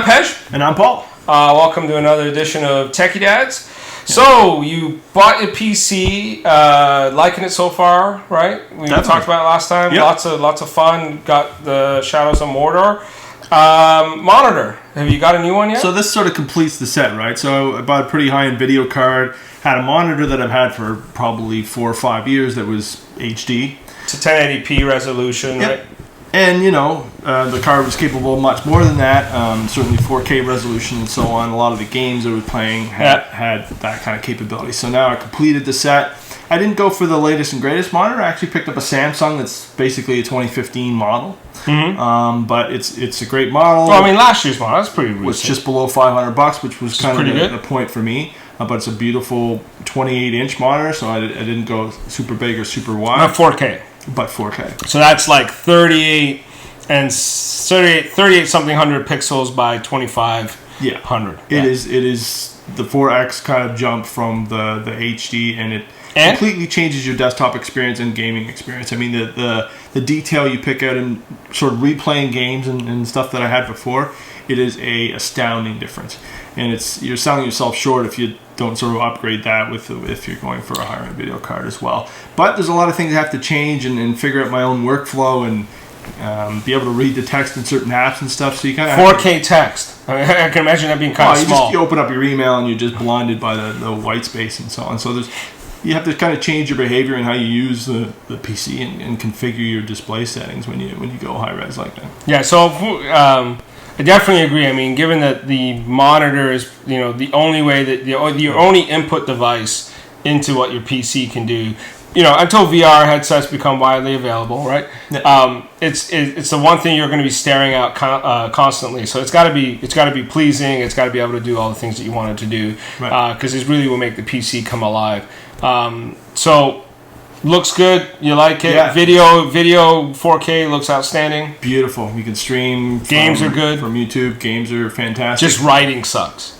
Pej. And I'm Paul. Welcome to another edition of Techie Dads. So, you bought a PC, liking it so far, right? We talked about it last time. Yep. Lots of fun. Got the Shadows of Mordor. Monitor. Have you got a new one yet? So this sort of completes the set, right? So I bought a pretty high-end video card. Had a monitor that I've had for probably 4 or 5 years that was HD. It's a 1080p resolution, yep. Right? And, you know, the card was capable of much more than that. Certainly 4K resolution and so on. A lot of the games I was playing had that kind of capability. So now I completed the set. I didn't go for the latest and greatest monitor. I actually picked up a Samsung that's basically a 2015 model. Mm-hmm. But it's a great model. Well, I mean, last year's model, that's pretty recent. Was just below $500, which was kind of a point for me. But it's a beautiful 28-inch monitor, so I didn't go super big or super wide. Not 4K. But 4K. So that's like 38 something hundred pixels by 2500. It is the 4X kind of jump from the HD, and it completely changes your desktop experience and gaming experience. I mean, the detail you pick out in sort of replaying games and stuff that I had before, it is a astounding difference. And you're selling yourself short if you don't sort of upgrade that if you're going for a higher end video card as well. But there's a lot of things I have to change and figure out my own workflow and be able to read the text in certain apps and stuff. So you kind of 4K text. I mean, I can imagine that being kind of small. You open up your email and you're just blinded by the white space and so on. So you have to kind of change your behavior and how you use the PC and configure your display settings when you go high res like that. Yeah. So. I definitely agree. I mean, given that the monitor is, the only way that your only input device into what your PC can do, until VR headsets become widely available, right? Yeah. It's the one thing you're going to be staring at constantly. So it's got to be pleasing. It's got to be able to do all the things that you want it to do, because it really will make the PC come alive. So. Looks good. You like it. Yeah. Video 4K looks outstanding. Beautiful. You can stream. Games are good. From YouTube. Games are fantastic. Just writing sucks.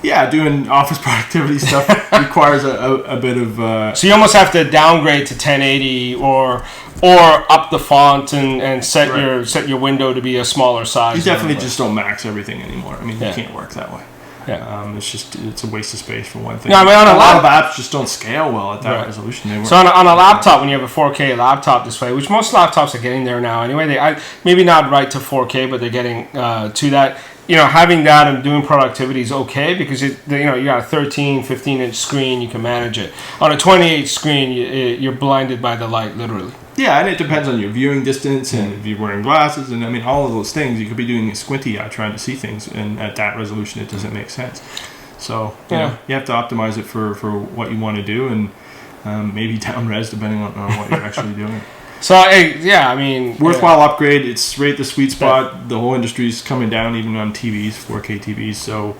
Yeah, doing office productivity stuff requires a bit of... So you almost have to downgrade to 1080 or up the font and set your window to be a smaller size. You definitely just don't max everything anymore. I mean, you can't work that way. Yeah. It's a waste of space for one thing. Yeah, I mean, a lot of apps just don't scale well at that resolution. So on a laptop, when you have a 4K laptop display, which most laptops are getting there now anyway, maybe not right to 4K, but they're getting to that. Having that and doing productivity is okay because you got a 13, 15-inch screen, you can manage it. On a 28 screen, you're blinded by the light, literally. Yeah, and it depends on your viewing distance and if you're wearing glasses and all of those things. You could be doing a squinty eye trying to see things, and at that resolution, it doesn't make sense. So you have to optimize it for what you want to do, and maybe down res depending on what you're actually doing. So I mean, worthwhile upgrade. It's right the sweet spot. The whole industry's coming down, even on TVs, 4K TVs. So.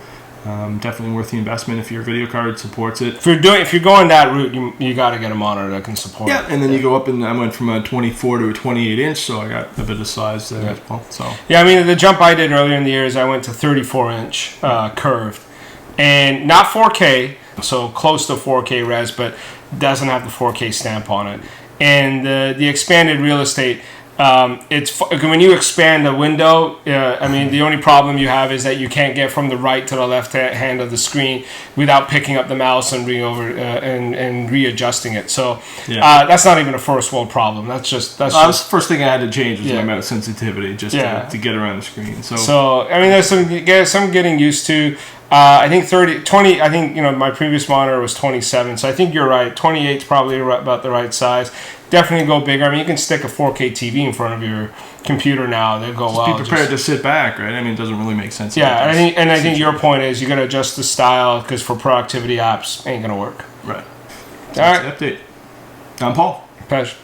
Definitely worth the investment if your video card supports it. If you're going that route, you got to get a monitor that can support it. Yeah, and then you go up, and I went from a 24 to a 28 inch, so I got a bit of size there as well. So I mean, the jump I did earlier in the year is I went to 34 inch curved, and not 4K, so close to 4K res, but doesn't have the 4K stamp on it. And the expanded real estate. It's when you expand a window. I mean, the only problem you have is that you can't get from the right to the left hand of the screen without picking up the mouse and and readjusting it. So that's not even a first world problem. That's the first thing I had to change was my mouse sensitivity to get around the screen. So I mean, there's some getting used to. I think 20. I think my previous monitor was 27, so I think you're right. 28 is probably about the right size. Definitely go bigger. I mean, you can stick a 4K TV in front of your computer now. They'll go well. Be prepared to sit back, right? I mean, it doesn't really make sense. Yeah, and I think your point is you got to adjust the style because for productivity apps, ain't gonna work. Right. All right. Update. I'm Paul. Pej.